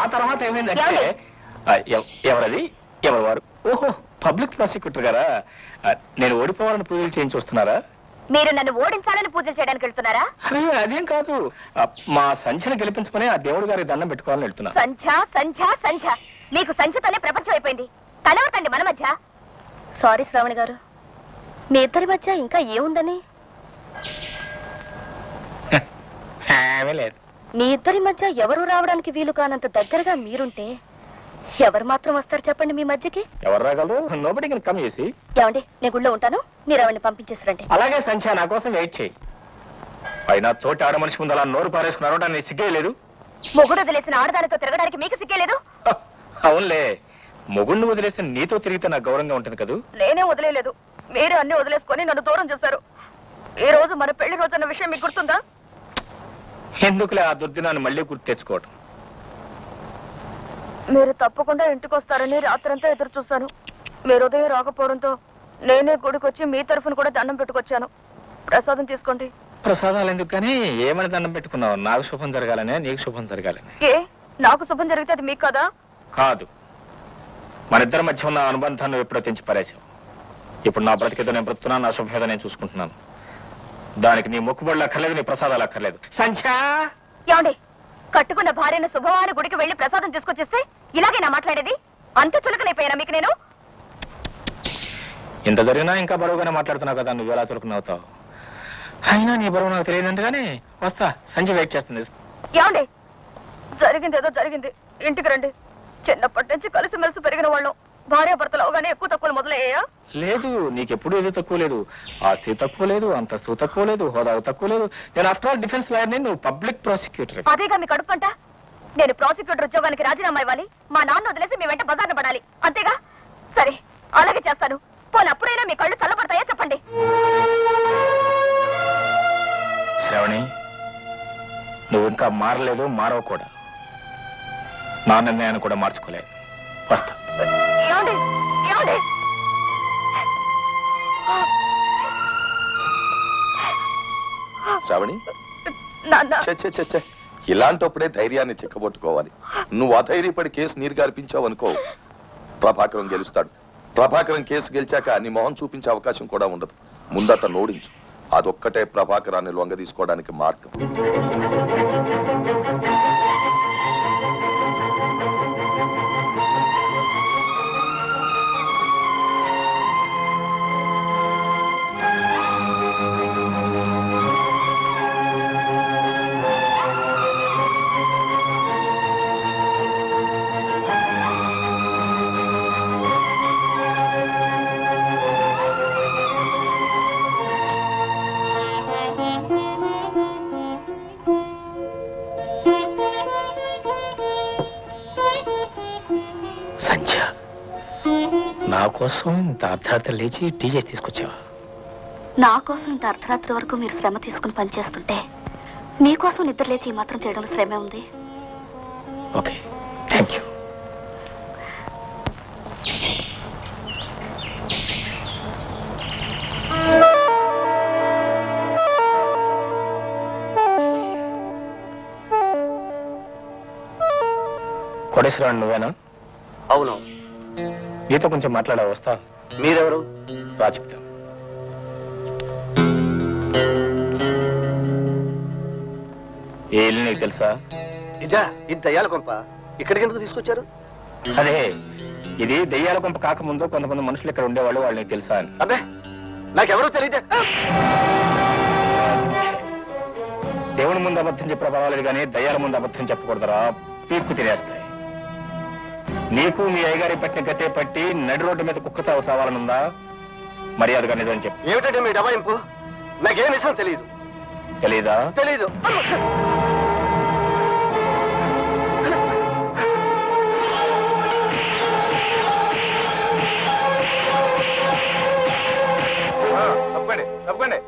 ఆ తర్వాత ఏమైందంటే ఎవరది ఎవరు వారు? ఓహో, పబ్లిక్ ప్రాసిక్యూటర్ గారా? నేను ఓడిపోవాలని పూజలు చేయించి వస్తున్నారా? మీరు నన్ను ఓడించాలని పూజలు చేయడానికి వెళ్తున్నారా? అదేం కాదు, మా సంధ్యను గెలిపించుకుని ఆ దేవుడు గారికి దండం పెట్టుకోవాలని వెళ్తున్నా. సంధ్య సంధ్య సంధ్య, మీకు సంధ్యతోనే ప్రపంచం అయిపోయింది. తనవతండి మన మధ్య. సారీ శ్రావణి గారు, మీ ఇద్దరి మధ్య ఇంకా ఏముందని? లేదు, మీ ఇద్దరి మధ్య ఎవరు రావడానికి వీలు కానంత దగ్గరగా మీరుంటే ఎవరు మాత్రం వస్తారు చెప్పండి మీ మధ్యకి? ఎవరు రాగలరు? నోబడి కెన్ కమ్ చేసి. ఏమండి, నేను గుళ్ళో ఉంటాను, మీరు ఎవరిని పంపించేసరండి. అలాగే సంధ్య, నా కోసం వెయిట్ చేయి. అయినా తోటి ఆడ మనిషి ముందు అలా నోరు పారేసుకున్నారు, నేను సిగ్గేయలేదు. మొగుడు వదిలేసిన ఆడదానితో తిరగడానికి మీకు సిగ్గేలేదు? అవునులే, మొగుడిని వదిలేసిన నీతో తిరిగితే నాకు గౌరవంగా ఉంటుంది కదా. నేనే వదిలేదు, మీరే అన్ని వదిలేసుకొని నన్ను దూరం చేశారు. ఈ రోజు మన పెళ్లి రోజు అన్న విషయం మీకు గుర్తుందా? ఎందుకులే ఆ దుర్దినాన్ని మళ్ళీ గుర్తు తెచ్చుకోవటం. మీరు తప్పకుండా ఇంటికి వస్తారని రాత్రంతా ఎదురు చూశాను. మీరు ఉదయం రాకపోవడంతో నేనే గుడికి వచ్చి మీ తరఫున కూడా దండం పెట్టుకొచ్చాను. ప్రసాదం తీసుకోండి. ప్రసాదాలు ఎందుకు కానీ, ఏమని దండం పెట్టుకున్నావు? నాకు శుభం జరగాలనే, నీకు శుభం జరగాలని. ఏ, నాకు శుభం జరిగితే అది మీకు కదా? కాదు, మన ఇద్దరి మధ్య ఉన్న అనుబంధాన్ని ఎప్పుడో తెంచి పారేశావు. ఇప్పుడు నా బ్రతికేదో నేను బ్రతుకున్నాను, నా శుభం ఏదో నేను చూసుకుంటున్నాను. దానికి నీ మొక్కుబడులు అక్కర్లేదు, నీ ప్రసాదాలు అక్కర్లేదు. సంధ్యా, ఏమండి, కట్టుకున్న భార్యను శుభవారి గుడికి వెళ్లి ప్రసాదం తీసుకొచ్చేస్తే ఇలాగే నా మాట్లాడేది? అంత చులకనైపోయానా మీకు నేను? ఇంత జరిగినా ఇంకా బరువుగానే మాట్లాడుతున్నావు కదా, నువ్వు ఎలా చులకనవుతావు? అయినా నీ బరువు నాకు తెలియదంటగానే వస్తా, సంధ్య వెయిట్ చేస్తుంది. ఏమండి, జరిగింది ఏదో జరిగింది, ఇంటికి రండి. చిన్నప్పటి నుంచి కలిసిమెలిసి పెరిగిన వాళ్ళం. భార్యాభర్తలు అవగానే ఎక్కువ తక్కువలు మొదలయ్యా? లేదు, నీకెప్పుడు ఏదో తక్కువ లేదు. ఆస్తి తక్కువ లేదు, అంతస్తు తక్కువ లేదు, హోదా తక్కువ లేదు. నేను ఆఫ్టర్ ఆల్ డిఫెన్స్ లాయర్ని, నువ్వు పబ్లిక్ ప్రాసిక్యూటర్. అదేగా మీ కడుపుంట. నేను ప్రాసిక్యూటర్ ఉద్యోగానికి రాజీనామా ఇవ్వాలి, మా నాన్న వదిలేసి మీ వెంట బజార్న పడాలి, అంతేగా? సరే, అలాగే చేస్తాను. పోనప్పుడైనా మీ కళ్ళు చల్లబడతాయా చెప్పండి. శ్రావణి, నువ్వు ఇంకా మారలేదు, మారవు కూడా. నా నిర్ణయాన్ని కూడా మార్చుకోలేదు. వస్తా. ఏమండి, ఏమండి? శ్రావణి, ఇలాంటప్పుడే ధైర్యాన్ని చిక్కబొట్టుకోవాలి. నువ్వు అధైర్యపడి కేసు నీరు గారిపించావు అనుకో, ప్రభాకరం గెలుస్తాడు. ప్రభాకరం కేసు గెలిచాక నీ మొహం చూపించే అవకాశం కూడా ఉండదు. ముందత నోడించు, అదొక్కటే ప్రభాకరాన్ని లొంగ తీసుకోవడానికి మార్గం. నా కోసం ఇంత అర్ధరాత్రి లేచి టీ చేసి తీసుకొచ్చావా? నా కోసం ఇంత అర్ధరాత్రి వరకు మీరు శ్రమ తీసుకుని పనిచేస్తుంటే మీకోసం నిద్ర లేచి ఈ మాత్రం చేయడంలో శ్రమే ఉంది. Okay, thank you. కోటేశ్వరరావు నువ్వేనా? అవును. నీతో కొంచెం మాట్లాడా, వస్తా. మీరెవరు? రాజపుతం. ఏ ఇల్లు నీకు తెలుసా? ఇదా? ఇది దయ్యాల కొంప. ఇక్కడికి ఎందుకు తీసుకొచ్చారు? అదే, ఇది దెయ్యాల కొంప కాకముందు కొంతమంది మనుషులు ఇక్కడ ఉండేవాళ్ళు, వాళ్ళు నీకు తెలుసా అని. అబ్బే, నాకెవరూ తెలియదే. దేవుని ముందు అబద్ధం చెప్పిన పర్వాలేదు కానీ దయ్యాల ముందు అబద్ధం చెప్పకూడదురా, పీక్కు తినేస్తాయి. నీకు మీ అయ్యగారి పట్టిన గట్టే పట్టి నడి రోడ్డు మీద కుక్క చావు చావాలనుందా? మర్యాదగా నిజం చెప్పు. ఏమిటంటే మీ డబాయింపు? నాకేం నిజం తెలియదు. తెలీదా? తెలీదు. తప్పండి తప్పండి.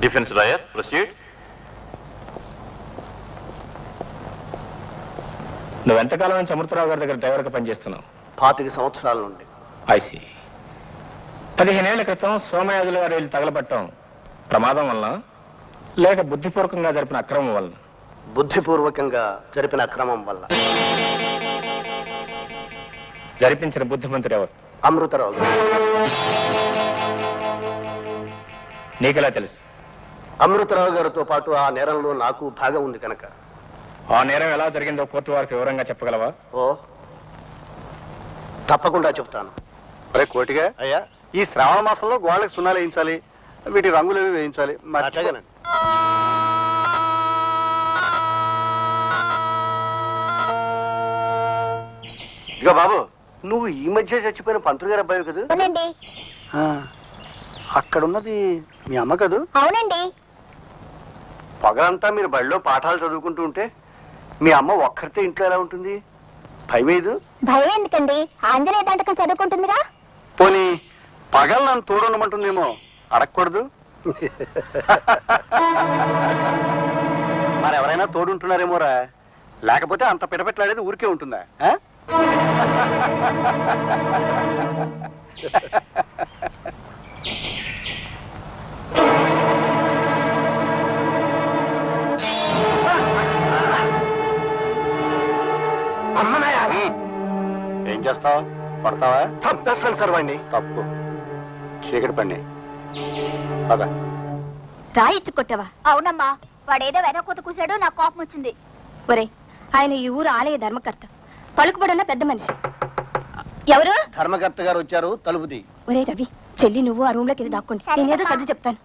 Defence lawyer, proceed. నువ్వెంతకాలం నుంచి అమృతరావు గారి దగ్గర డ్రైవర్గా పనిచేస్తున్నావు? 25 సంవత్సరాల నుండి. ఐసి. 15 ఏళ్ల క్రితం సోమయాజుల గారు వెళ్ళి తగలబట్టం ప్రమాదం వలన లేక బుద్ధిపూర్వకంగా జరిపిన అక్రమం వలన? బుద్ధిపూర్వకంగా జరిపిన అక్రమం వల్ల. జరిపించిన బుద్ధిమంతుడు ఎవరు? అమృతరావు గారు. నీకెలా తెలుసు? అమృతరావు గారితో పాటు ఆ నేరంలో నాకు భాగం ఉంది కనుక. ఆ నేరం ఎలా జరిగిందో కోర్టు వారికి వివరంగా చెప్పగలవా? ఓ తప్పకుండా చెప్తాను. అరే కోటిగా అయ్యా, ఈ శ్రావణ మాసంలో గోళ్ళకి సున్నాలు వేయించాలి, వీటి రంగులు వేయించాలి. అట్లాగేనండి. ఇక బాబు, నువ్వు ఈ మధ్య చచ్చిపోయిన పంతులు గారు అబ్బాయి కదా? అవునండి. అక్కడ ఉన్నది మీ అమ్మ కదూ? అవునండి. పగలంతా మీరు బడిలో పాఠాలు చదువుకుంటూ ఉంటే మీ అమ్మ ఒక్కరితే ఇంట్లో ఎలా ఉంటుంది? భయమేదు? భయం ఎందుకండి? ఆంజనేయ దండకం చదువుకుంటుందిగా. పోనీ పగలు నన్ను తోడుండమంటుందేమో, అడగకూడదు? మరి ఎవరైనా తోడుంటున్నారేమోరా, లేకపోతే అంత పిటపెట్లాడేది ఊరికే ఉంటుందా? ఏం చేస్తావు? పడతావా? చంపేస్తాను సార్ వాడిని. తప్పు, చీకటి పని. పద. రాయిచ్చు కొట్టావా? అవునమ్మా, వాడేదో వెనకోత కూసాడు, నాకు కోపం వచ్చింది. ఒరే, ఆయన ఈ ఊరు ఆలయ ధర్మకర్త, పలుకుబడున్న పెద్ద మనిషి. ఎవరు? ధర్మకర్త గారు వచ్చారు, తలుపుది. ఒరే రవి, చెల్లి నువ్వు ఆ రూమ్ లోకి వెళ్ళి దాక్కోండి, నేనేదో సర్ది చెప్తాను.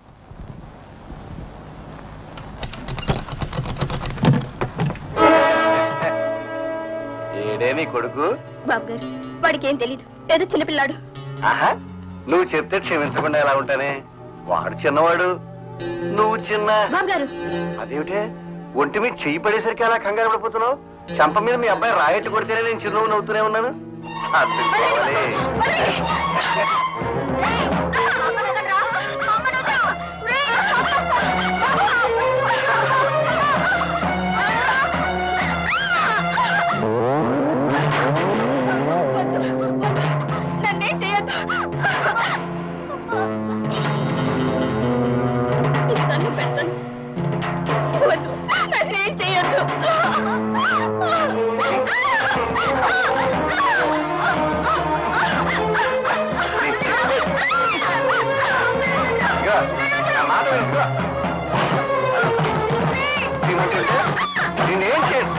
ఏడేని కొడుకు? బాబు గారు, వాడికి ఏం తెలీదు, ఏదో చిన్నపిల్లాడు. ఆహా, నువ్వు చెప్తే క్షమించకుండా ఎలా ఉంటానే? వాడు చిన్నవాడు, నువ్వు చిన్న. బాబు గారు, అదేమిటే ఒంటి మీద చెయ్యి పడేసరికి అలా కంగారు పడిపోతున్నావు? చంప మీద మీ అబ్బాయి రాయట్టు కొడితేనే నేను చిరునవ్వు నవ్వుతూనే ఉన్నాను. అర్థం కావాలి. నన్నేం చేయొద్దు, నన్ను పెట్టండి, వద్దు, నన్నేం చేయొద్దు. నేనేం చేయను.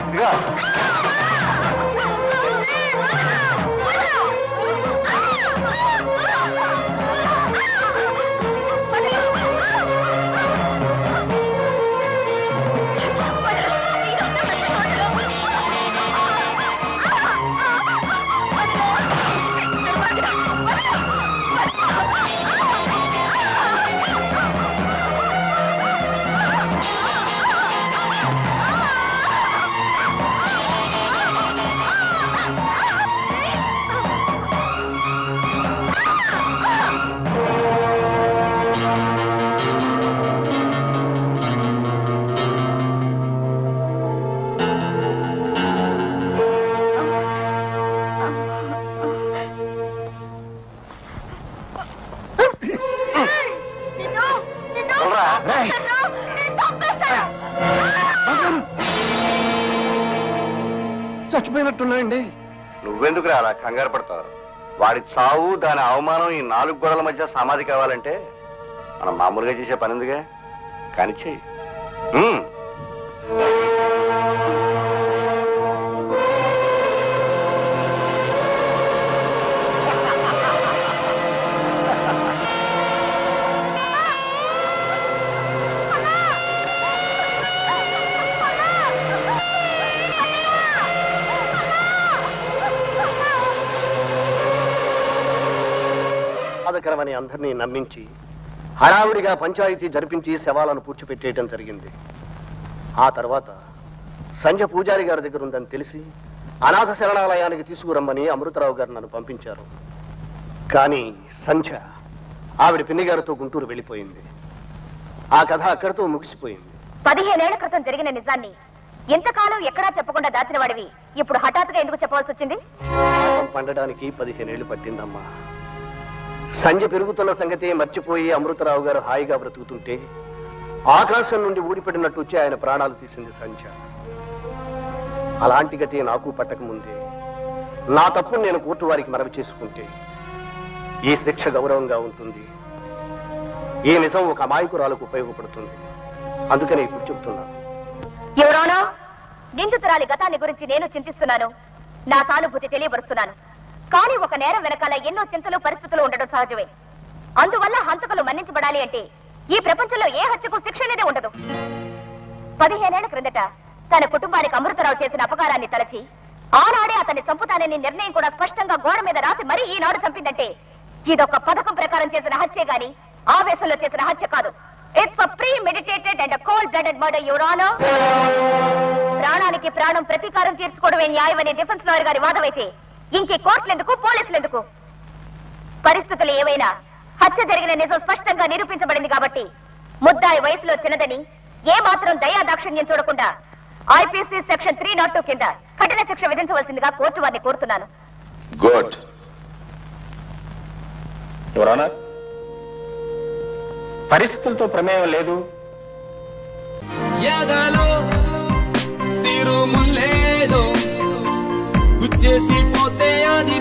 చచ్చిపోయినట్టున్నాయండి. నువ్వెందుకు రా కంగారు పడతావు? వాడి చావు, దాని అవమానం ఈ 4 గోడల మధ్య సమాధి కావాలంటే మనం మామూలుగా చేసే పని ఎందుగా కానీ చెయ్యి. బాధకరమని అందరినీ నమ్మించి హడావుడిగా పంచాయతీ జరిపించి శవాలను పూడ్చిపెట్టేయడం జరిగింది. ఆ తర్వాత సంజ పూజారి గారి దగ్గర ఉందని తెలిసి అనాథ శరణాలయానికి తీసుకురమ్మని అమృతరావు గారు నన్ను పంపించారు. కానీ సంజ ఆవిడ పిన్ని గారితో గుంటూరు వెళ్ళిపోయింది. ఆ కథ అక్కడితో ముగిసిపోయింది. 15 ఏళ్ల క్రితం జరిగిన నిజాన్ని ఎంతకాలం ఎక్కడా చెప్పకుండా దాచిన వాడివి ఇప్పుడు హఠాత్తుగా ఎందుకు చెప్పవలసి వచ్చింది? పండడానికి 15 ఏళ్లు పట్టిందమ్మా. సంజ పెరుగుతున్న సంగతి మర్చిపోయి అమృతరావు గారు హాయిగా బ్రతుకుతుంటే ఆకాశం నుండి ఊడిపడినట్టు వచ్చి ఆయన ప్రాణాలు తీసింది సంజ. అలాంటి గతి నాకు పట్టకముందే నా తప్పును నేను కోర్టు వారికి మనవి చేసుకుంటే ఈ శిక్ష గౌరవంగా ఉంటుంది. ఈ నిజం ఒక అమాయకురాలకు ఉపయోగపడుతుంది. అందుకనే ఇప్పుడు చెబుతున్నాను. ఎవరోనో నిందితురాలి గతాన్ని గురించి నేను చింతిస్తున్నాను, నా సానుభూతి తెలియపరుస్తున్నాను. కానీ ఒక నేరం వెనకాల ఎన్నో చింతలు పరిస్థితులు ఉండడం సహజమే. అందువల్ల హంతకులు మన్నించబడాలి అంటే ఈ ప్రపంచంలో ఏ హత్యకు శిక్ష అనేది ఉండదు. 15 ఏళ్ల క్రిందట తన కుటుంబానికి అమృతరావు చేసిన అపకారాన్ని తలచి ఆనాడే అతన్ని చంపుతానని నిర్ణయం కూడా స్పష్టంగా గోడ మీద రాసి మరీ ఈనాడు చంపిందంటే ఇదొక పథకం ప్రకారం చేసిన హత్యే గాని ఆవేశంలో చేసిన హత్య కాదు. It's a pre meditated and cold blooded murder, your honour. ప్రాణానికి ప్రాణం ప్రతీకారం తీర్చుకోవడమే న్యాయమని డిఫెన్స్ లాయర్ గారి వాదమైతే ఇంకే కోర్టులెందుకు, పోలీసులెందుకు? పరిస్థితులు ఏవైనా హత్య జరిగిన నిజం స్పష్టంగా నిరూపించబడింది కాబట్టి ముద్దాయి వయసులో చిన్నదని ఏ మాత్రం దయాదాక్షిణ్యం చూడకుండా ఐపీసీ సెక్షన్ 302 కింద కఠిన శిక్ష విధించవలసిందిగా కోర్టు వారిని కోరుతున్నాను. గుడ్. యువర్ ఆనర్, పరిస్థితులతో ప్రమేయం లేదు. ఎదలో సిరుములేదో గుచ్చేసి పోతే అది